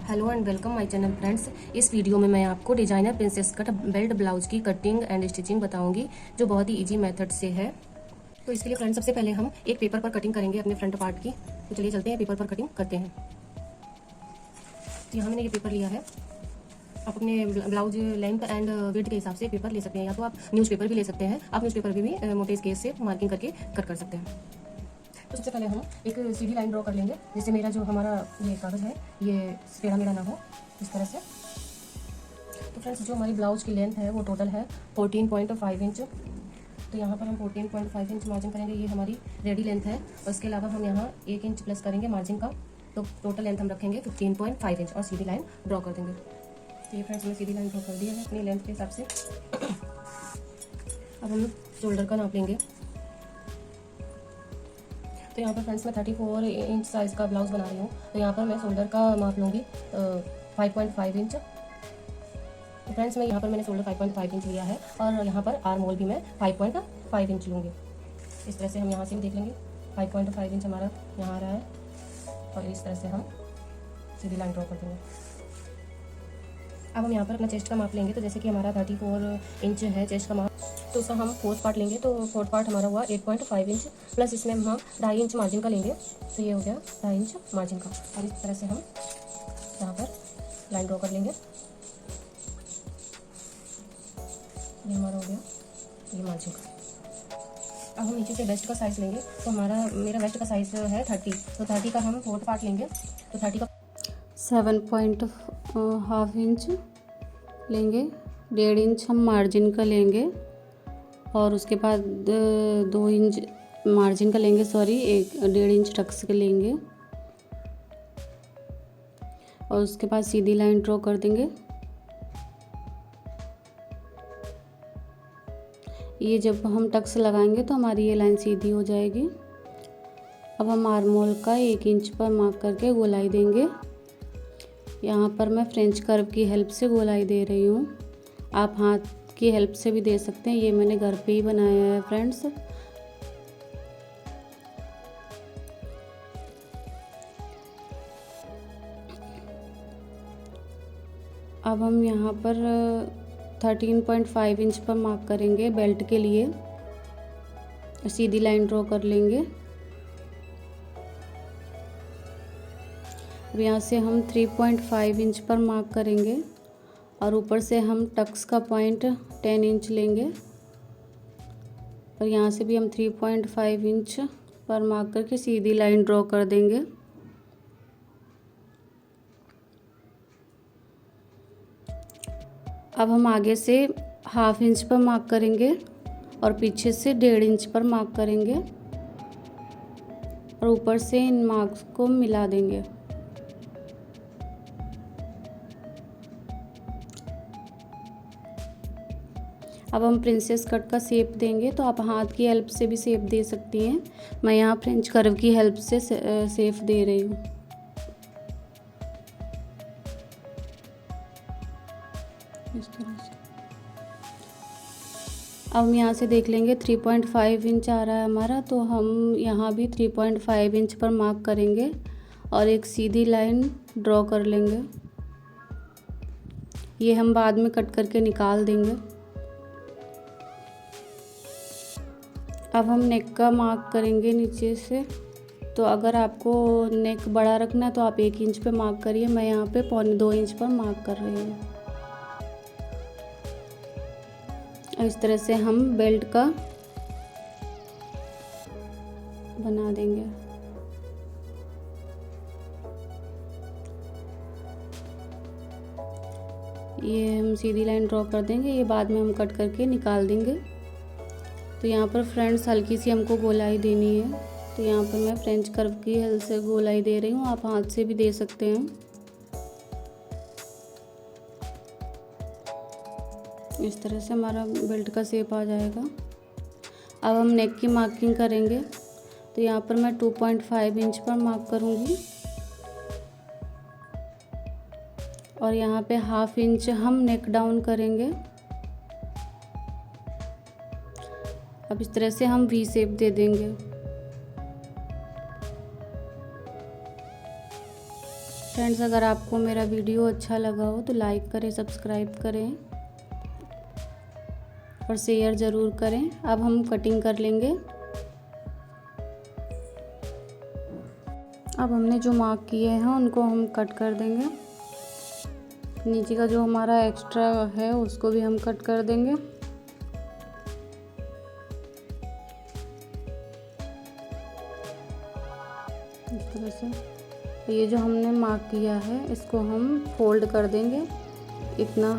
Hello and welcome my channel friends. इस video में मैं आपको designer princess cut belt blouse की कटिंग एंड स्टिचिंग बताऊंगी, जो बहुत ही इजी मेथड से है। तो इसके लिए फ्रेंड्स सबसे पहले हम एक पेपर पर कटिंग करेंगे अपने फ्रंट पार्ट की। तो चलिए चलते हैं, पेपर पर कटिंग करते हैं। तो यहाँ मैंने ये पेपर लिया है। आप अपने ब्लाउज लेंथ एंड विड्थ के हिसाब से पेपर ले सकते हैं, या तो आप न्यूज़पेपर भी ले सकते हैं। आप न्यूज़पेपर भी मोटे स्केच से मार्किंग करके कट कर सकते हैं। तो सबसे पहले हम एक सीधी लाइन ड्रॉ कर लेंगे, जिससे मेरा जो हमारा ये कागज़ है ये टेढ़ा मेढ़ा ना हो, इस तरह से। तो फ्रेंड्स, जो हमारी ब्लाउज की लेंथ है वो टोटल है 14.5 इंच। तो यहाँ पर हम 14.5 इंच मार्जिन करेंगे, ये हमारी रेडी लेंथ है। और इसके अलावा हम यहाँ 1 इंच प्लस करेंगे मार्जिन का, तो टोटल लेंथ हम रखेंगे 15.5 इंच और सीधी लाइन ड्रॉ कर देंगे। तो ये फ्रेंड्स हमने सीधी लाइन ड्रॉ कर दिया है अपनी लेंथ के हिसाब से। अब हम शोल्डर का नाप लेंगे। तो यहाँ पर फ्रेंड्स मैं 34 इंच साइज़ का ब्लाउज़ बना रही हूँ, तो यहाँ पर मैं शोल्डर का माप लूँगी 5.5 इंच। तो फ्रेंड्स मैं यहाँ पर मैंने शोल्डर 5.5 इंच लिया है, और यहाँ पर आर्म होल भी मैं 5.5 इंच लूँगी। इस तरह से हम यहाँ से भी देख लेंगे 5.5 इंच हमारा यहाँ आ रहा है, और इस तरह से हम सीधी लाइन ड्रॉ कर देंगे। अब हम यहाँ पर अपना चेस्ट का माप लेंगे। तो जैसे कि हमारा 34 इंच है चेस्ट का माप, तो उसका हम फोर्थ पार्ट लेंगे। तो फोर्थ पार्ट हमारा हुआ 8.5 इंच, प्लस इसमें हम 2.5 इंच मार्जिन का लेंगे, तो ये हो गया 2.5 इंच मार्जिन का। और इस तरह से हम यहाँ पर लाइन ड्रॉ कर लेंगे। ये हमारा हो गया ये मार्जिन का। अब हम नीचे से वेस्ट का साइज़ लेंगे। तो मेरा वेस्ट का साइज़ है 30, तो 30 का हम फोर्थ पार्ट लेंगे। तो 30 का 7.5 इंच लेंगे, 1.5 इंच हम मार्जिन का लेंगे, और उसके बाद 2 इंच मार्जिन का लेंगे, सॉरी 1.5 इंच टक्स के लेंगे, और उसके बाद सीधी लाइन ड्रॉ कर देंगे। ये जब हम टक्स लगाएंगे तो हमारी ये लाइन सीधी हो जाएगी। अब हम आर्म होल का 1 इंच पर मार्क करके गोलाई देंगे। यहाँ पर मैं फ्रेंच कर्व की हेल्प से गोलाई दे रही हूँ, आप हाथ की हेल्प से भी दे सकते हैं। ये मैंने घर पे ही बनाया है फ्रेंड्स। अब हम यहाँ पर 13.5 इंच पर मार्क करेंगे बेल्ट के लिए, सीधी लाइन ड्रॉ कर लेंगे। अब यहाँ से हम 3.5 इंच पर मार्क करेंगे, और ऊपर से हम टक्स का पॉइंट 10 इंच लेंगे, और यहाँ से भी हम 3.5 इंच पर मार्क करके सीधी लाइन ड्रॉ कर देंगे। अब हम आगे से 1/2 इंच पर मार्क करेंगे, और पीछे से 1.5 इंच पर मार्क करेंगे, और ऊपर से इन मार्क्स को मिला देंगे। अब हम प्रिंसेस कट का शेप देंगे, तो आप हाथ की हेल्प से भी शेप दे सकती हैं। मैं यहाँ फ्रेंच कर्व की हेल्प से शेप दे रही हूँ। इस तरह से अब हम यहाँ से देख लेंगे 3.5 इंच आ रहा है हमारा, तो हम यहाँ भी 3.5 इंच पर मार्क करेंगे, और एक सीधी लाइन ड्रॉ कर लेंगे। ये हम बाद में कट करके निकाल देंगे। अब हम नेक का मार्क करेंगे नीचे से। तो अगर आपको नेक बड़ा रखना है तो आप 1 इंच पे मार्क करिए, मैं यहाँ पे 1.25 इंच पर मार्क कर रही हूँ। इस तरह से हम बेल्ट का बना देंगे। ये हम सीधी लाइन ड्रॉ कर देंगे, ये बाद में हम कट करके निकाल देंगे। तो यहाँ पर फ्रेंड्स हल्की सी हमको गोलाई देनी है, तो यहाँ पर मैं फ्रेंच कर्व की हेल्प से गोलाई दे रही हूँ, आप हाथ से भी दे सकते हैं। इस तरह से हमारा बेल्ट का शेप आ जाएगा। अब हम नेक की मार्किंग करेंगे। तो यहाँ पर मैं 2.5 इंच पर मार्क करूँगी, और यहाँ पे 1/2 इंच हम नेक डाउन करेंगे। अब इस तरह से हम वी शेप दे देंगे। फ्रेंड्स, अगर आपको मेरा वीडियो अच्छा लगा हो तो लाइक करें, सब्सक्राइब करें और शेयर ज़रूर करें। अब हम कटिंग कर लेंगे। अब हमने जो मार्क किए हैं उनको हम कट कर देंगे। नीचे का जो हमारा एक्स्ट्रा है उसको भी हम कट कर देंगे। इस तरह से ये जो हमने मार्क किया है इसको हम फोल्ड कर देंगे इतना,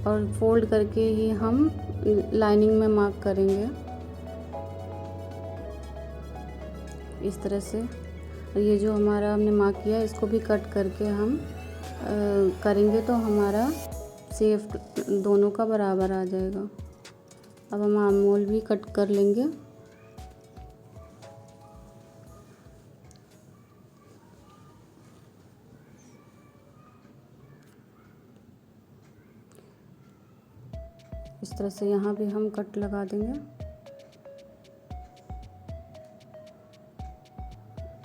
और फोल्ड करके ही हम लाइनिंग में मार्क करेंगे इस तरह से। और ये जो हमारा हमने मार्क किया है इसको भी कट करके हम करेंगे तो हमारा शेप दोनों का बराबर आ जाएगा। अब हम आर्म होल भी कट कर लेंगे। इस तरह से यहाँ भी हम कट लगा देंगे।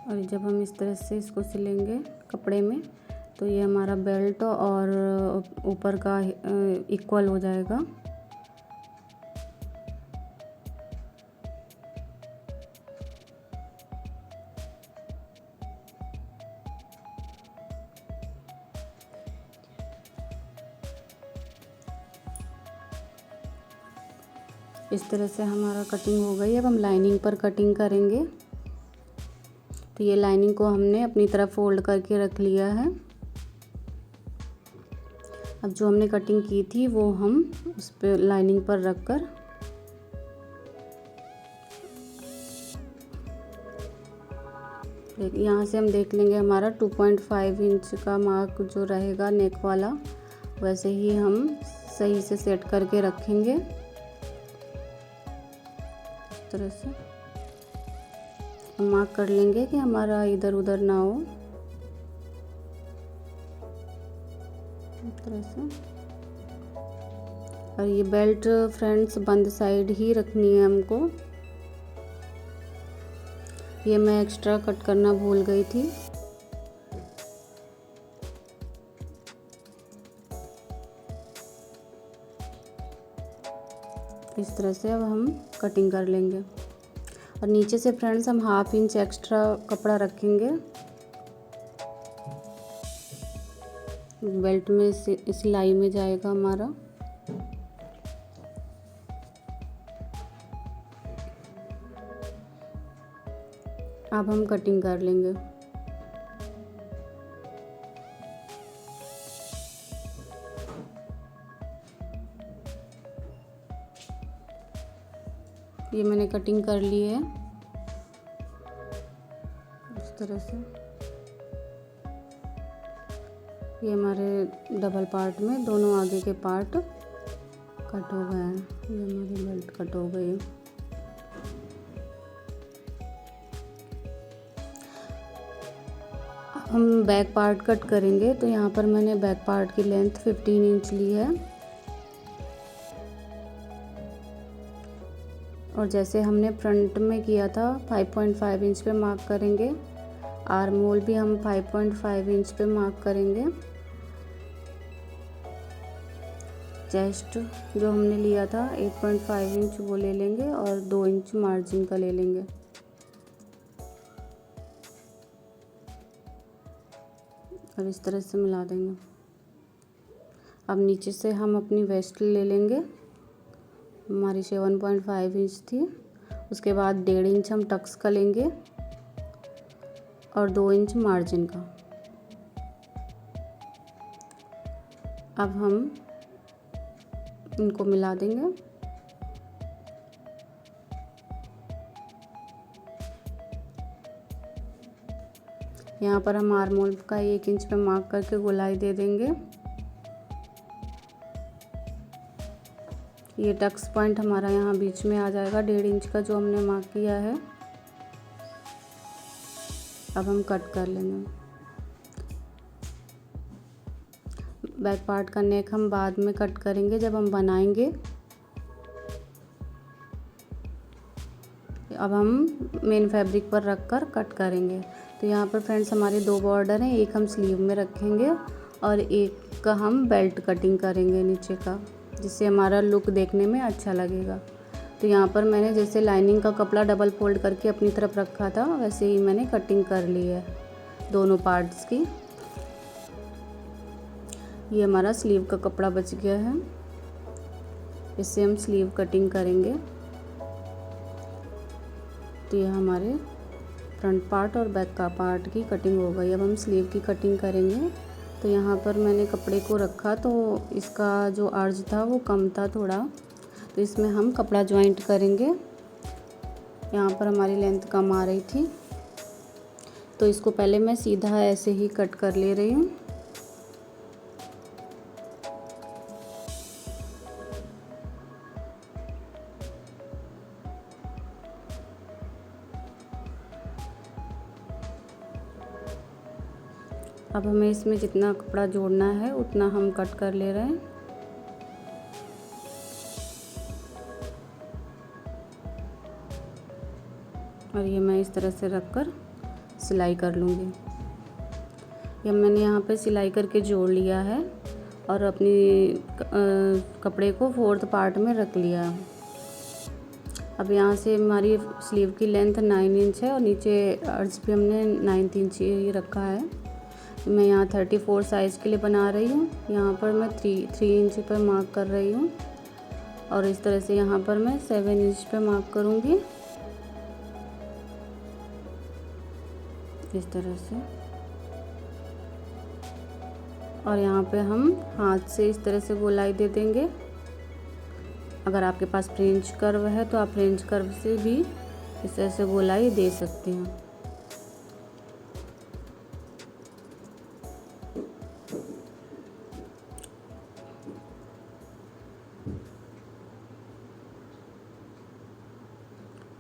और जब हम इस तरह से इसको सिलेंगे कपड़े में तो ये हमारा बेल्ट और ऊपर का इक्वल हो जाएगा। इस तरह से हमारा कटिंग हो गई। अब हम लाइनिंग पर कटिंग करेंगे। तो ये लाइनिंग को हमने अपनी तरफ फोल्ड करके रख लिया है। अब जो हमने कटिंग की थी वो हम उस पे लाइनिंग पर रख कर यहाँ से हम देख लेंगे हमारा 2.5 इंच का मार्क जो रहेगा नेक वाला, वैसे ही हम सही से सेट करके रखेंगे इस तरह से। मार्क कर लेंगे कि हमारा इधर उधर ना हो इस तरह से। और ये बेल्ट फ्रेंड्स बंद साइड ही रखनी है हमको। ये मैं एक्स्ट्रा कट करना भूल गई थी। इस तरह से अब हम कटिंग कर लेंगे। और नीचे से फ्रेंड्स हम 1/2 इंच एक्स्ट्रा कपड़ा रखेंगे बेल्ट में, सिलाई में जाएगा हमारा। अब हम कटिंग कर लेंगे। ये मैंने कटिंग कर ली है इस तरह से। ये हमारे डबल पार्ट में दोनों आगे के पार्ट कट हो गए हैं। ये हमारी बेल्ट कट हो गई है। हम बैक पार्ट कट करेंगे। तो यहाँ पर मैंने बैक पार्ट की लेंथ 15 इंच ली है। और जैसे हमने फ्रंट में किया था 5.5 इंच पे मार्क करेंगे। आर्म होल भी हम 5.5 इंच पे मार्क करेंगे। चेस्ट जो हमने लिया था 8.5 इंच वो ले लेंगे और 2 इंच मार्जिन का ले लेंगे। और इस तरह से मिला देंगे। अब नीचे से हम अपनी वेस्ट ले लेंगे। हमारी 7.5 इंच थी, उसके बाद 1.5 इंच हम टक्स का लेंगे और 2 इंच मार्जिन का। अब हम इनको मिला देंगे। यहाँ पर हम आर्म होल का 1 इंच पे मार्क करके गोलाई दे देंगे। ये टक्स पॉइंट हमारा यहाँ बीच में आ जाएगा 1.5 इंच का जो हमने मार्क किया है। अब हम कट कर लेंगे। बैक पार्ट का नेक हम बाद में कट करेंगे जब हम बनाएंगे। अब हम मेन फैब्रिक पर रखकर कट करेंगे। तो यहाँ पर फ्रेंड्स हमारे 2 बॉर्डर हैं, एक हम स्लीव में रखेंगे और एक का हम बेल्ट कटिंग करेंगे नीचे का, जिससे हमारा लुक देखने में अच्छा लगेगा। तो यहाँ पर मैंने जैसे लाइनिंग का कपड़ा डबल फोल्ड करके अपनी तरफ रखा था, वैसे ही मैंने कटिंग कर ली है दोनों पार्ट्स की। ये हमारा स्लीव का कपड़ा बच गया है, इससे हम स्लीव कटिंग करेंगे। तो ये हमारे फ्रंट पार्ट और बैक का पार्ट की कटिंग हो गई। अब हम स्लीव की कटिंग करेंगे। तो यहाँ पर मैंने कपड़े को रखा तो इसका जो अर्ज था वो कम था थोड़ा, तो इसमें हम कपड़ा जॉइंट करेंगे। यहाँ पर हमारी लेंथ कम आ रही थी, तो इसको पहले मैं सीधा ऐसे ही कट कर ले रही हूँ। अब हमें इसमें जितना कपड़ा जोड़ना है उतना हम कट कर ले रहे हैं। और ये मैं इस तरह से रखकर सिलाई कर लूँगी। ये मैंने यहाँ पे सिलाई करके जोड़ लिया है और अपनी कपड़े को 4th पार्ट में रख लिया है। अब यहाँ से हमारी स्लीव की लेंथ 9 इंच है और नीचे अर्ज भी हमने 9 इंच ही रखा है। मैं यहाँ 34 साइज़ के लिए बना रही हूँ। यहाँ पर मैं 3 इंच पर मार्क कर रही हूँ और इस तरह से यहाँ पर मैं 7 इंच पे मार्क करूँगी, इस तरह से। और यहाँ पे हम हाथ से इस तरह से गोलाई दे देंगे। अगर आपके पास फ्रेंच कर्व है तो आप फ्रेंच कर्व से भी इस तरह से गोलाई दे सकते हैं।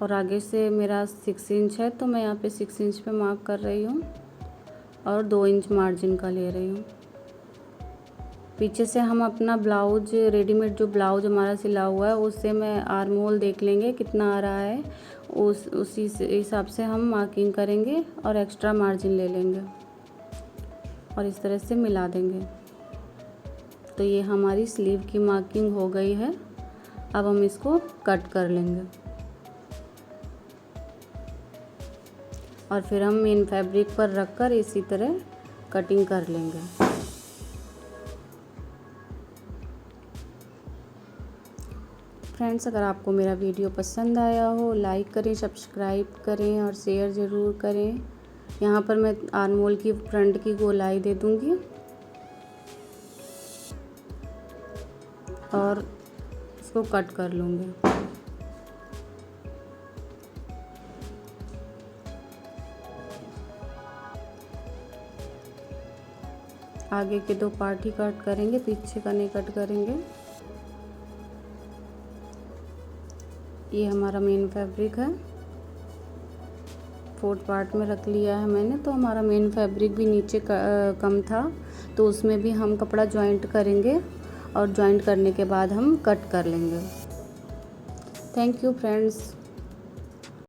और आगे से मेरा 6 इंच है, तो मैं यहाँ पे 6 इंच पे मार्क कर रही हूँ और 2 इंच मार्जिन का ले रही हूँ। पीछे से हम अपना ब्लाउज, रेडीमेड जो ब्लाउज हमारा सिला हुआ है, उससे मैं आर्म होल देख लेंगे कितना आ रहा है, उसी हिसाब से हम मार्किंग करेंगे और एक्स्ट्रा मार्जिन ले लेंगे और इस तरह से मिला देंगे। तो ये हमारी स्लीव की मार्किंग हो गई है। अब हम इसको कट कर लेंगे और फिर हम मेन फैब्रिक पर रखकर इसी तरह कटिंग कर लेंगे। फ्रेंड्स, अगर आपको मेरा वीडियो पसंद आया हो, लाइक करें, सब्सक्राइब करें और शेयर ज़रूर करें। यहाँ पर मैं आर्म होल की फ्रंट की गोलाई दे दूँगी और इसको कट कर लूँगी। आगे के 2 पार्ट ही कट करेंगे, पीछे का नहीं कट करेंगे। ये हमारा मेन फैब्रिक है, 4th पार्ट में रख लिया है मैंने। तो हमारा मेन फैब्रिक भी नीचे कम था, तो उसमें भी हम कपड़ा जॉइंट करेंगे और जॉइंट करने के बाद हम कट कर लेंगे। Thank you friends.